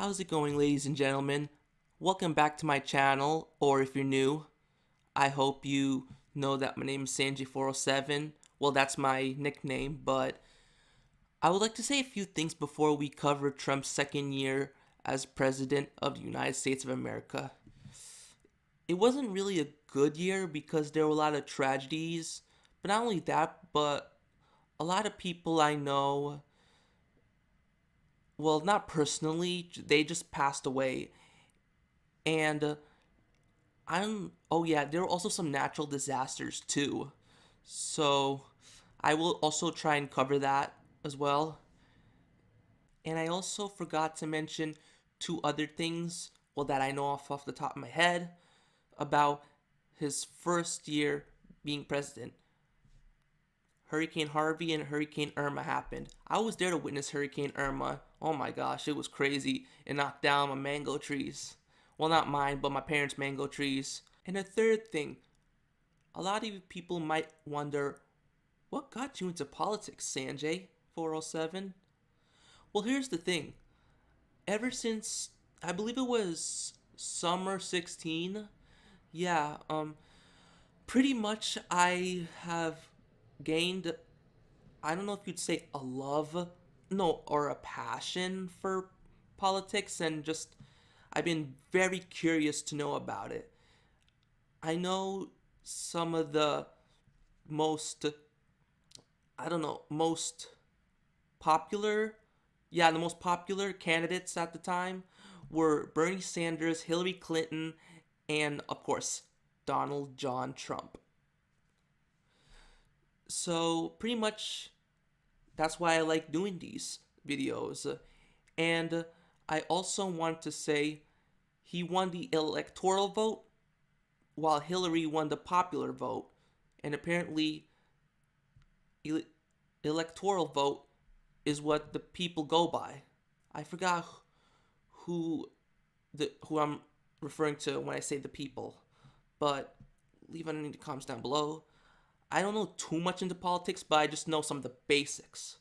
How's it going, ladies and gentlemen? Welcome back to my channel, or if you're new, I hope you know that my name is Sanjay407. Well, that's my nickname, but I would like to say a few things before we cover Trump's second year as President of the United States of America. It wasn't really a good year because there were a lot of tragedies, but not only that, but a lot of people I know, well, not personally, they just passed away. And oh yeah, there were also some natural disasters too. So I will also try and cover that as well. And I also forgot to mention two other things, well, that I know off the top of my head about his first year being president. Hurricane Harvey and Hurricane Irma happened. I was there to witness Hurricane Irma. Oh my gosh, it was crazy. It knocked down my mango trees. Well, not mine, but my parents' mango trees. And a third thing, a lot of people might wonder, what got you into politics, Sanjay 407? Well, here's the thing. Ever since, I believe it was summer 16, yeah, pretty much I have gained, I don't know if you'd say a love, no, or a passion for politics, and just, I've been very curious to know about it. I know some of the most, I don't know, most popular, yeah, the most popular candidates at the time were Bernie Sanders, Hillary Clinton, and of course, Donald John Trump. So, pretty much, that's why I like doing these videos. And I also want to say he won the electoral vote while Hillary won the popular vote. And apparently, electoral vote is what the people go by. I forgot who who I'm referring to when I say the people, but leave it in the comments down below. I don't know too much into politics, but I just know some of the basics.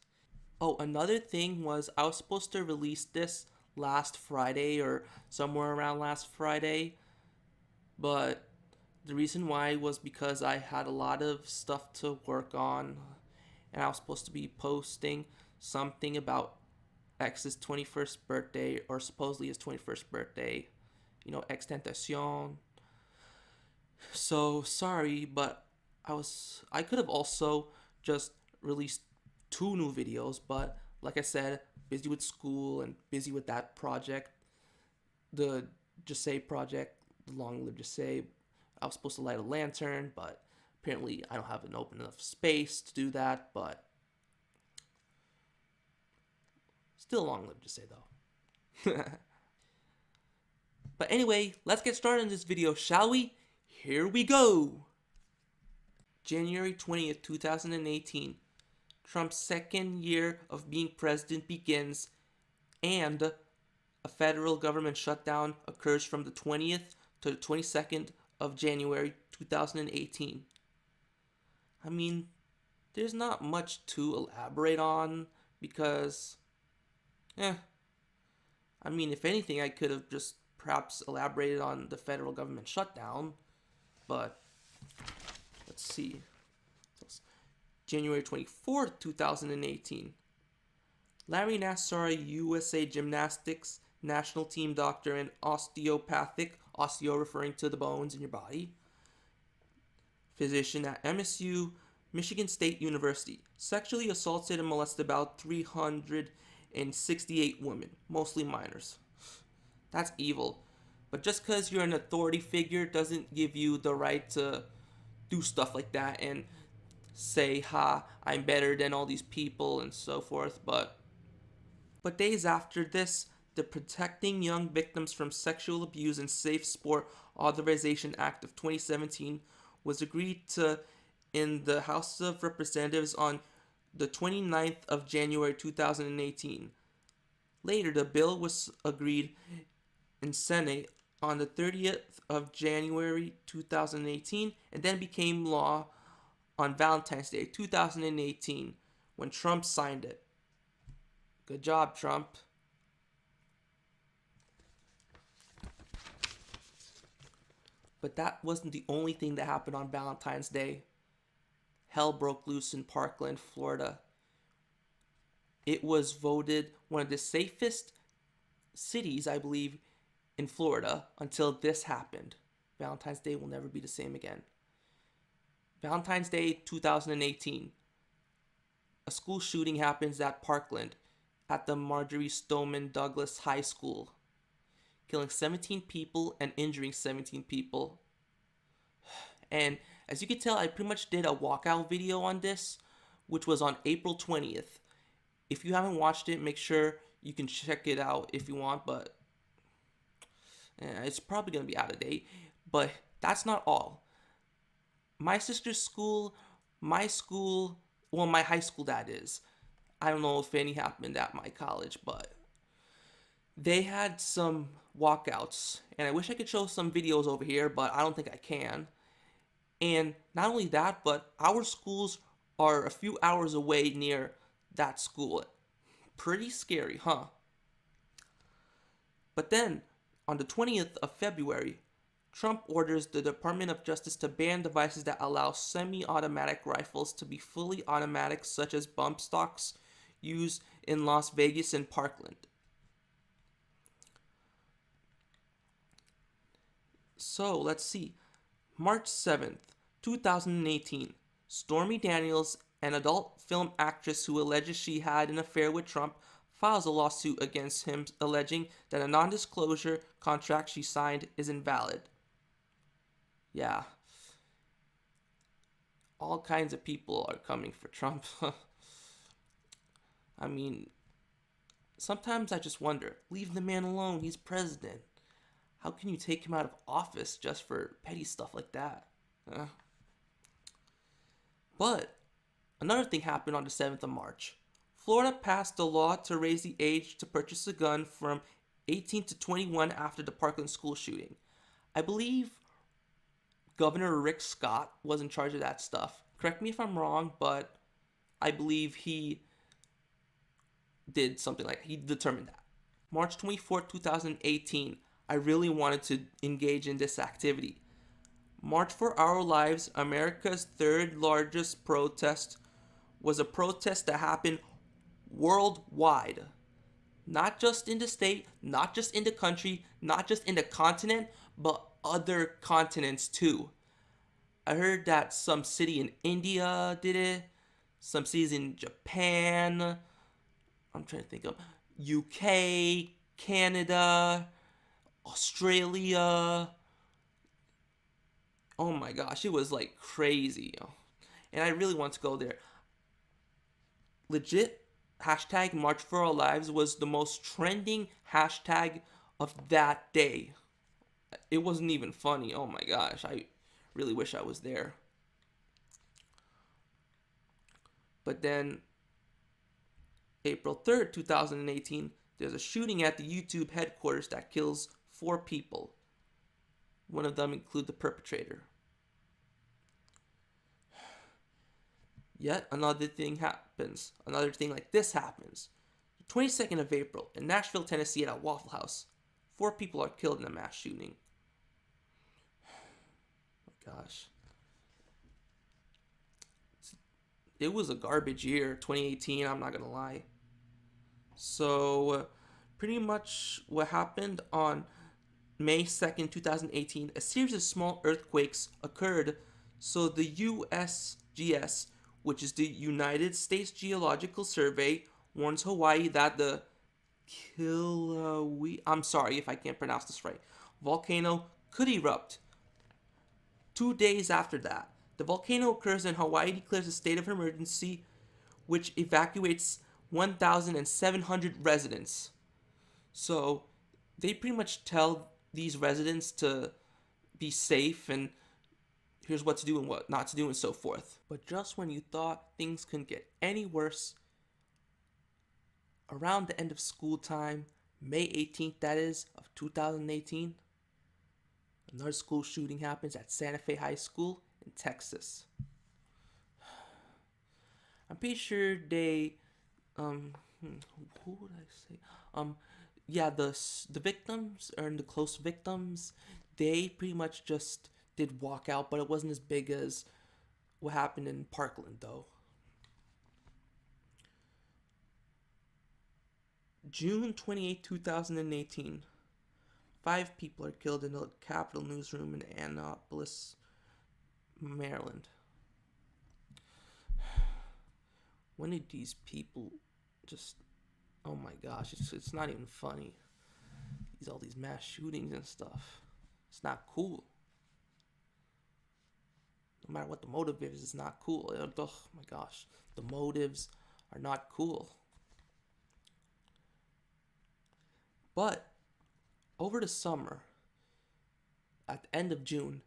Oh, another thing was I was supposed to release this last Friday or somewhere around last Friday, but the reason why was because I had a lot of stuff to work on, and I was supposed to be posting something about X's 21st birthday, or supposedly his 21st birthday, you know, Extentation. So sorry, but I could have also just released two new videos, but like I said, busy with school and busy with that project, the Just Say project, the Long Live Just Say. I was supposed to light a lantern, but apparently I don't have an open enough space to do that, but still Long Live Just Say though. But anyway, let's get started in this video, shall we? Here we go! January 20th, 2018. Trump's second year of being president begins, and a federal government shutdown occurs from the 20th to the 22nd of January 2018. I mean, there's not much to elaborate on because, I mean, if anything, I could have just perhaps elaborated on the federal government shutdown, but let's see. January 24th, 2018. Larry Nassar, USA Gymnastics national team doctor and osteopathic, osteo referring to the bones in your body, physician at MSU, Michigan State University, sexually assaulted and molested about 368 women, mostly minors. That's evil. But just because you're an authority figure doesn't give you the right to do stuff like that and say, ha, I'm better than all these people and so forth. But days after this, the Protecting Young Victims from Sexual Abuse and Safe Sport Authorization Act of 2017 was agreed to in the House of Representatives on the 29th of January 2018. Later, the bill was agreed in Senate on the 30th of January 2018 and then became law on Valentine's Day 2018 when Trump signed it. Good job, Trump. But that wasn't the only thing that happened on Valentine's Day. Hell broke loose in Parkland, Florida. It was voted one of the safest cities, I believe, in Florida until this happened. Valentine's Day will never be the same again. Valentine's Day 2018. A school shooting happens at Parkland at the Marjorie Stoneman Douglas High School, killing 17 people and injuring 17 people. And as you can tell, I pretty much did a walkout video on this, which was on April 20th. If you haven't watched it, make sure you can check it out if you want, but it's probably going to be out of date. But that's not all. My sister's school, my school, well, my high school, that is. I don't know if any happened at my college, but they had some walkouts. And I wish I could show some videos over here, but I don't think I can. And not only that, but our schools are a few hours away near that school. Pretty scary, huh? But then, on the 20th of February, Trump orders the Department of Justice to ban devices that allow semi-automatic rifles to be fully automatic, such as bump stocks used in Las Vegas and Parkland. So, let's see. March 7th, 2018, Stormy Daniels, an adult film actress who alleges she had an affair with Trump, files a lawsuit against him alleging that a non-disclosure contract she signed is invalid. Yeah. All kinds of people are coming for Trump. I mean, sometimes I just wonder, leave the man alone, he's president. How can you take him out of office just for petty stuff like that? But another thing happened on the 7th of March. Florida passed a law to raise the age to purchase a gun from 18 to 21 after the Parkland school shooting. I believe Governor Rick Scott was in charge of that stuff. Correct me if I'm wrong, but I believe he did something like he determined that. March 24, 2018. I really wanted to engage in this activity. March for Our Lives, America's third largest protest, was a protest that happened worldwide. Not just in the state, not just in the country, not just in the continent, but other continents too. I heard that some city in India did it, some cities in Japan, I'm trying to think of UK, Canada, Australia. Oh my gosh, it was like crazy. And I really want to go there. Legit, hashtag March for Our Lives was the most trending hashtag of that day. It wasn't even funny. Oh my gosh, I really wish I was there. But then, April 3rd, 2018, there's a shooting at the YouTube headquarters that kills 4 people. One of them include the perpetrator. Yet another thing happens. Another thing like this happens. The 22nd of April, in Nashville, Tennessee, at a Waffle House, 4 people are killed in a mass shooting. Oh my gosh. It was a garbage year, 2018, I'm not gonna lie. So, pretty much what happened on May 2nd, 2018, a series of small earthquakes occurred. So the USGS, which is the United States Geological Survey, warns Hawaii that the I'm sorry if I can't pronounce this right, volcano could erupt. 2 days after that, the volcano occurs and Hawaii declares a state of emergency, which evacuates 1,700 residents. So they pretty much tell these residents to be safe and here's what to do and what not to do and so forth. But just when you thought things couldn't get any worse, around the end of school time, May 18th that is, of 2018, another school shooting happens at Santa Fe High School in Texas. I'm pretty sure they, who would I say? Yeah, the victims, or the close victims, they pretty much just did walkout, but it wasn't as big as what happened in Parkland, though. June 28, 2018. 5 people are killed in the Capitol newsroom in Annapolis, Maryland. When did these people just... Oh my gosh, it's not even funny. All these mass shootings and stuff. It's not cool. No matter what the motive is, it's not cool. Oh my gosh. The motives are not cool. But over the summer, at the end of June,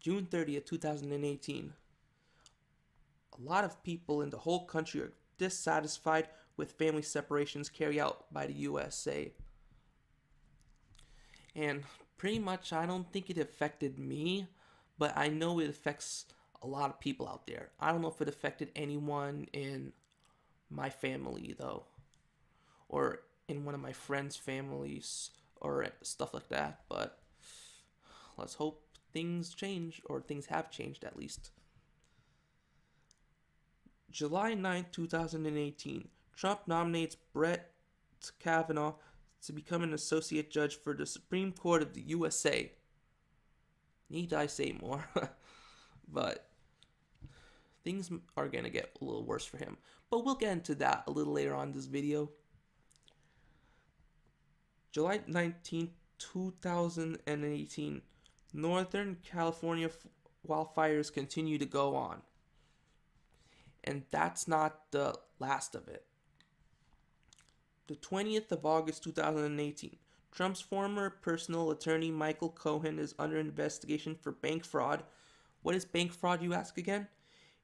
June 30th, 2018, a lot of people in the whole country are dissatisfied with family separations carried out by the USA. And pretty much, I don't think it affected me, but I know it affects a lot of people out there. I don't know if it affected anyone in my family, though, or in one of my friends' families, or stuff like that, but let's hope things change, or things have changed at least. July 9th, 2018, Trump nominates Brett Kavanaugh to become an associate judge for the Supreme Court of the USA. Need I say more? But things are going to get a little worse for him. But we'll get into that a little later on in this video. July 19th, 2018, Northern California wildfires continue to go on. And that's not the last of it. The 20th of August 2018, Trump's former personal attorney Michael Cohen is under investigation for bank fraud. What is bank fraud, you ask again?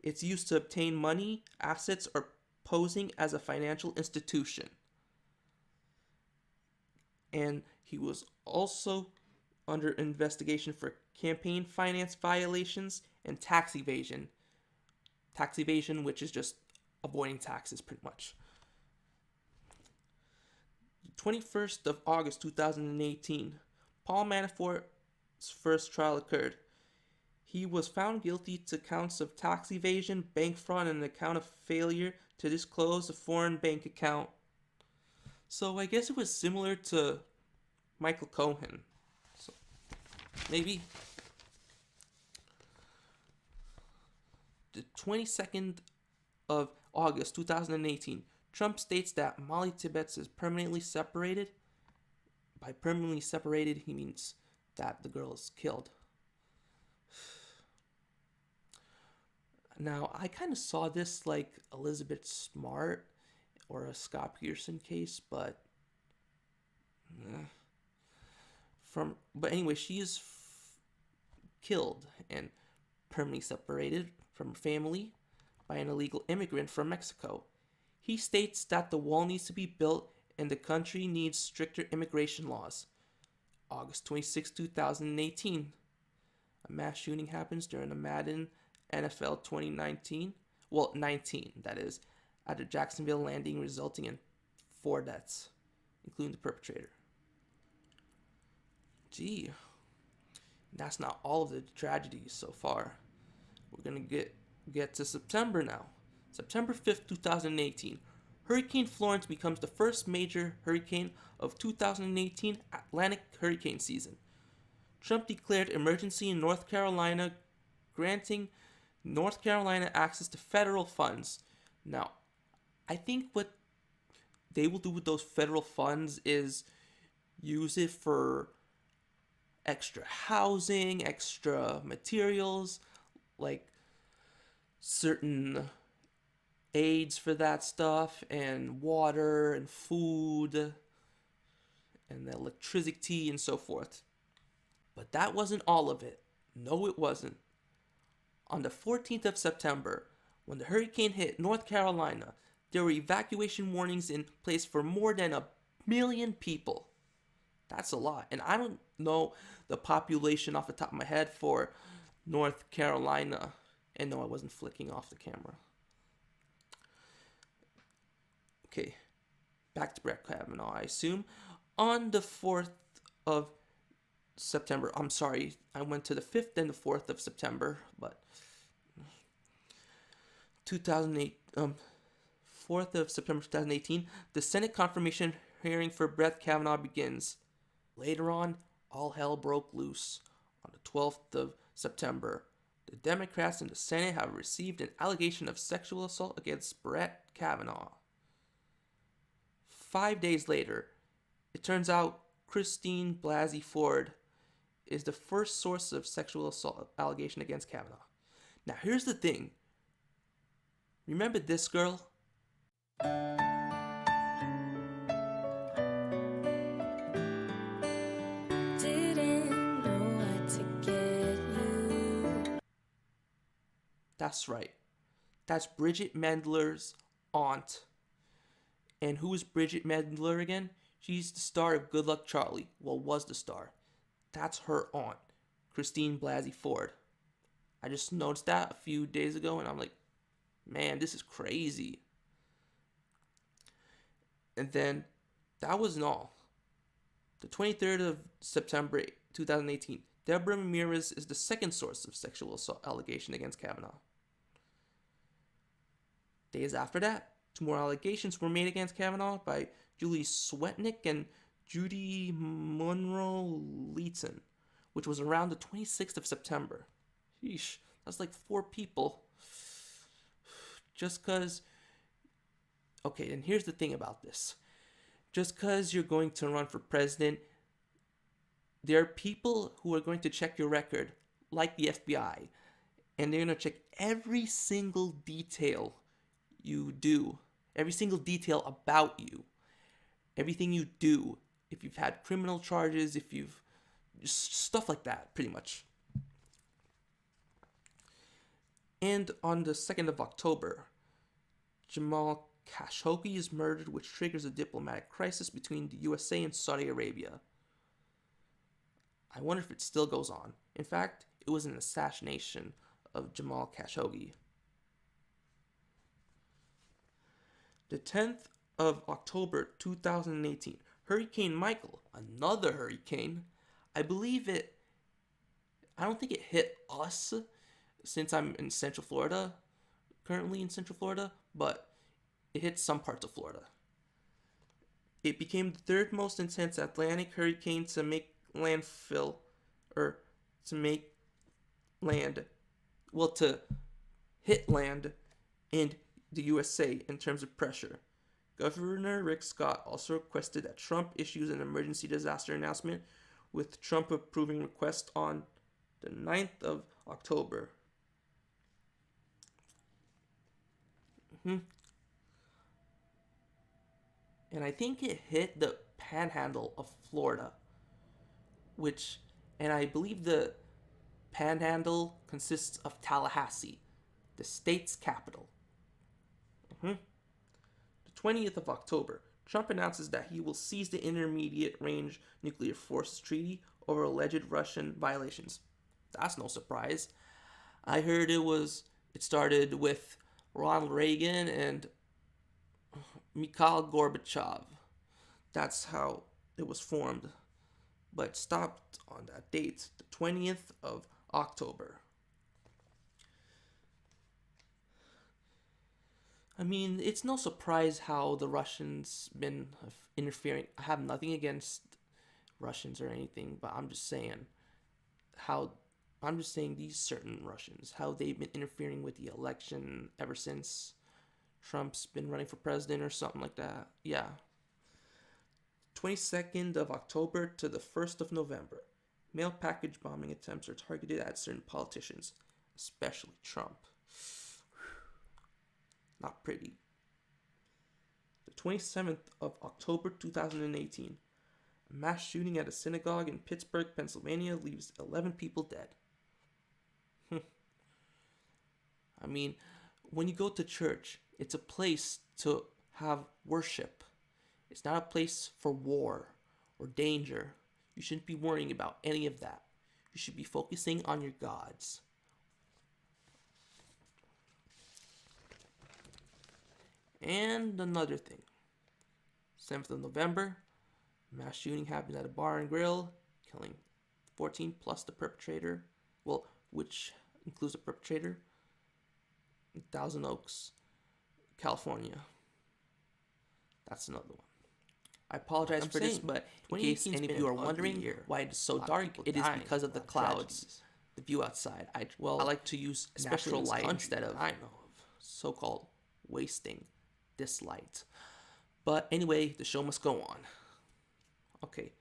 It's used to obtain money, assets, or posing as a financial institution. And he was also under investigation for campaign finance violations and tax evasion. Tax evasion, which is just avoiding taxes, pretty much. 21st of August 2018, Paul Manafort's first trial occurred. He was found guilty to counts of tax evasion, bank fraud, and an account of failure to disclose a foreign bank account. So I guess it was similar to Michael Cohen. So maybe. The 22nd of August 2018, Trump states that Molly Tibbetts is permanently separated. By permanently separated, he means that the girl is killed. Now, I kind of saw this like Elizabeth Smart or a Scott Pearson case, but anyway, she is killed and permanently separated from her family by an illegal immigrant from Mexico. He states that the wall needs to be built and the country needs stricter immigration laws. August 26, 2018. A mass shooting happens during the Madden NFL 2019. Well, 19, that is, at a Jacksonville landing, resulting in 4 deaths, including the perpetrator. Gee, that's not all of the tragedies so far. We're going to get to September now. September 5th, 2018. Hurricane Florence becomes the first major hurricane of 2018 Atlantic hurricane season. Trump declared emergency in North Carolina, granting North Carolina access to federal funds. Now, I think what they will do with those federal funds is use it for extra housing, extra materials, like certain aids for that stuff, and water and food and electricity and so forth. But that wasn't all of it. No, it wasn't. On the 14th of September, when the hurricane hit North Carolina, there were evacuation warnings in place for more than 1 million people. That's a lot. And I don't know the population off the top of my head for North Carolina. And no, I wasn't flicking off the camera. Okay, back to Brett Kavanaugh, I assume. On the 4th of September. I'm sorry, I went to the 5th and the 4th of September, but 2008, 4th of September 2018, the Senate confirmation hearing for Brett Kavanaugh begins. Later on, all hell broke loose. On the 12th of September, the Democrats in the Senate have received an allegation of sexual assault against Brett Kavanaugh. 5 days later, it turns out Christine Blasey Ford is the first source of sexual assault allegation against Kavanaugh. Now, here's the thing. Remember this girl? Didn't know what to get you. That's right. That's Bridget Mendler's aunt. And who is Bridget Mendler again? She's the star of Good Luck Charlie. Well, was the star. That's her aunt, Christine Blasey Ford. I just noticed that a few days ago, and I'm like, man, this is crazy. And then, that wasn't all. The 23rd of September 2018, Deborah Ramirez is the second source of sexual assault allegation against Kavanaugh. Days after that, 2 more allegations were made against Kavanaugh by Julie Swetnick and Judy Monroe Lighten, which was around the 26th of September. Sheesh, that's like 4 people. Just because... Okay, and here's the thing about this. Just because you're going to run for president, there are people who are going to check your record, like the FBI, and they're going to check every single detail you do, every single detail about you, everything you do, if you've had criminal charges, if you've just stuff like that, pretty much. And on the 2nd of October, Jamal Khashoggi is murdered, which triggers a diplomatic crisis between the USA and Saudi Arabia. I wonder if it still goes on. In fact, it was an assassination of Jamal Khashoggi. The 10th of October 2018, Hurricane Michael, another hurricane. I don't think it hit us since I'm in Central Florida, currently in Central Florida, but it hit some parts of Florida. It became the 3rd most intense Atlantic hurricane to make landfill, or to make land, well, to hit land in the USA in terms of pressure. Governor Rick Scott also requested that Trump issues an emergency disaster announcement, with Trump approving request on the 9th of October. And I think it hit the panhandle of Florida, and I believe the panhandle consists of Tallahassee, the state's capital. The 20th of October, Trump announces that he will seize the Intermediate Range Nuclear Forces Treaty over alleged Russian violations. That's no surprise. I heard it started with Ronald Reagan and Mikhail Gorbachev. That's how it was formed, but stopped on that date, the 20th of October. I mean, it's no surprise how the Russians been interfering. I have nothing against Russians or anything, but I'm just saying these certain Russians, how they've been interfering with the election ever since Trump's been running for president or something like that. Yeah. 22nd of October to the 1st of November. Mail package bombing attempts are targeted at certain politicians, especially Trump. Not pretty. The 27th of October 2018. A mass shooting at a synagogue in Pittsburgh, Pennsylvania leaves 11 people dead. I mean, when you go to church, it's a place to have worship. It's not a place for war or danger. You shouldn't be worrying about any of that. You should be focusing on your gods. And another thing. 7th of November, mass shooting happened at a bar and grill, killing 2014 plus the perpetrator, well, which includes the perpetrator, Thousand Oaks, California. That's another one. I apologize for this, but in case any of you are wondering why it is so dark, it is because of the clouds, the view outside. I like to use natural light instead of so-called wasting this light. But anyway, the show must go on. Okay,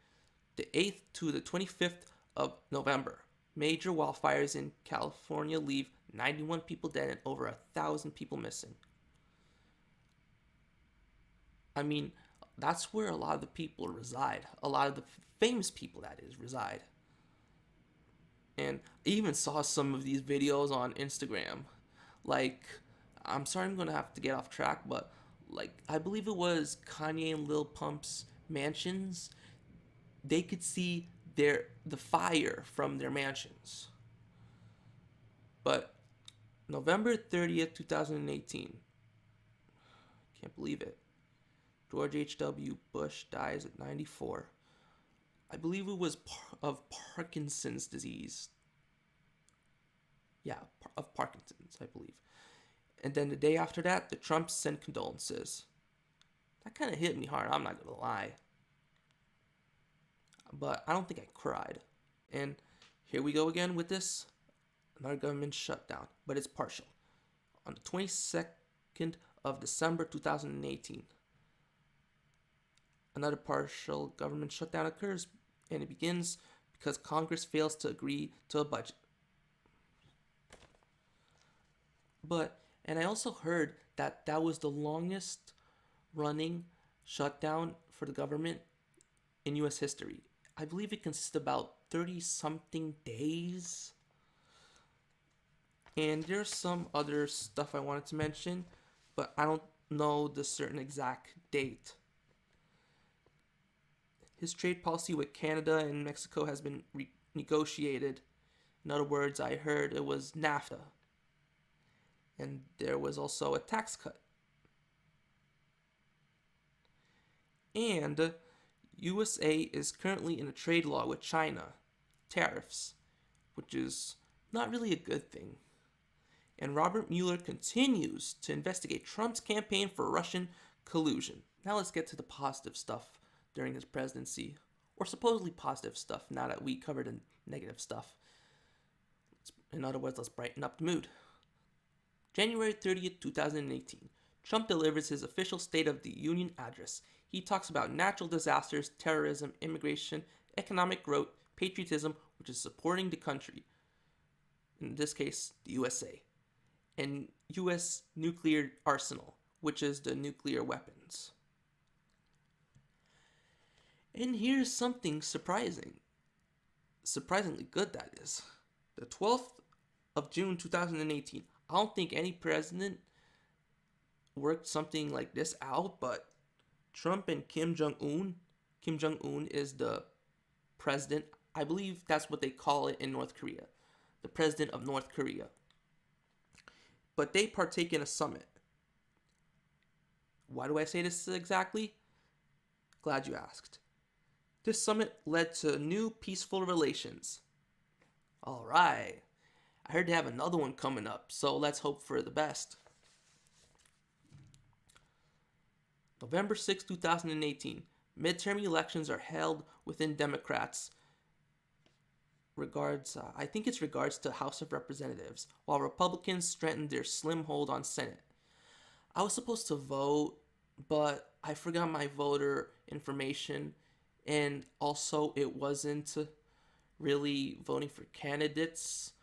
the 8th to the 25th of November, major wildfires in California leave 91 people dead and over 1,000 people missing. I mean, that's where a lot of the people reside. A lot of the famous people, that is, reside. And I even saw some of these videos on Instagram. Like, I'm sorry I'm going to have to get off track, but like, I believe it was Kanye and Lil Pump's mansions. They could see the fire from their mansions. But November 30th, 2018. Can't believe it. George H.W. Bush dies at 94. I believe it was of Parkinson's disease. Yeah, of Parkinson's, I believe. And then the day after that, the Trumps sent condolences. That kind of hit me hard, I'm not going to lie. But I don't think I cried. And here we go again with this. Another government shutdown, but it's partial. On the 22nd of December 2018, another partial government shutdown occurs, and it begins because Congress fails to agree to a budget. And I also heard that that was the longest running shutdown for the government in U.S. history. I believe it consists of about 30-something days. And there's some other stuff I wanted to mention, but I don't know the certain exact date. His trade policy with Canada and Mexico has been renegotiated. In other words, I heard it was NAFTA. And there was also a tax cut. And USA is currently in a trade law with China, tariffs, which is not really a good thing. And Robert Mueller continues to investigate Trump's campaign for Russian collusion. Now let's get to the positive stuff during his presidency, or supposedly positive stuff now that we covered the negative stuff. In other words, let's brighten up the mood. January 30th, 2018, Trump delivers his official State of the Union address. He talks about natural disasters, terrorism, immigration, economic growth, patriotism, which is supporting the country, in this case, the USA, and U.S. nuclear arsenal, which is the nuclear weapons. And here's something surprisingly good, that is. The 12th of June 2018. I don't think any president worked something like this out, but Trump and Kim Jong-un is the president. I believe that's what they call it in North Korea. The president of North Korea. But they partake in a summit. Why do I say this exactly? Glad you asked. This summit led to new peaceful relations. Alright. I heard they have another one coming up, so let's hope for the best. November 6, 2018. Midterm elections are held within Democrats. I think it's regards to House of Representatives, while Republicans strengthen their slim hold on Senate. I was supposed to vote, but I forgot my voter information, and also it wasn't really voting for candidates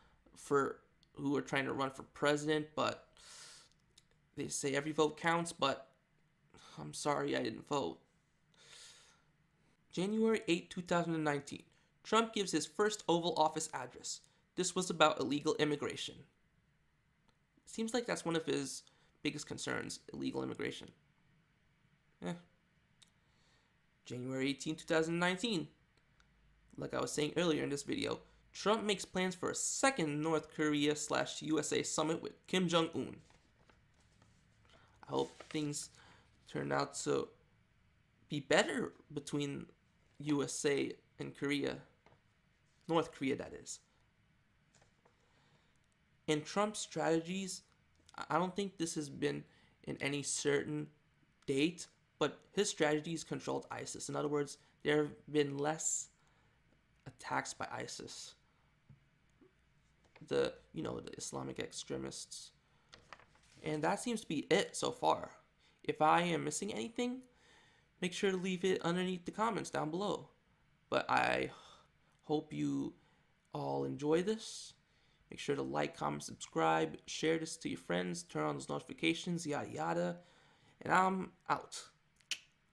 who are trying to run for president, but they say every vote counts, but I'm sorry I didn't vote. January 8, 2019. Trump gives his first Oval Office address. This was about illegal immigration. Seems like that's one of his biggest concerns, illegal immigration. January 18, 2019. Like I was saying earlier in this video, Trump makes plans for a second North Korea/USA summit with Kim Jong-un. I hope things turn out to be better between USA and Korea. North Korea, that is. In Trump's strategies, I don't think this has been in any certain date, but his strategies controlled ISIS. In other words, there have been less attacks by ISIS, the Islamic extremists. And that seems to be it so far. If I am missing anything, make sure to leave it underneath the comments down below. But I hope you all enjoy this. Make sure to like, comment, subscribe, share this to your friends, turn on those notifications, yada yada. And I'm out.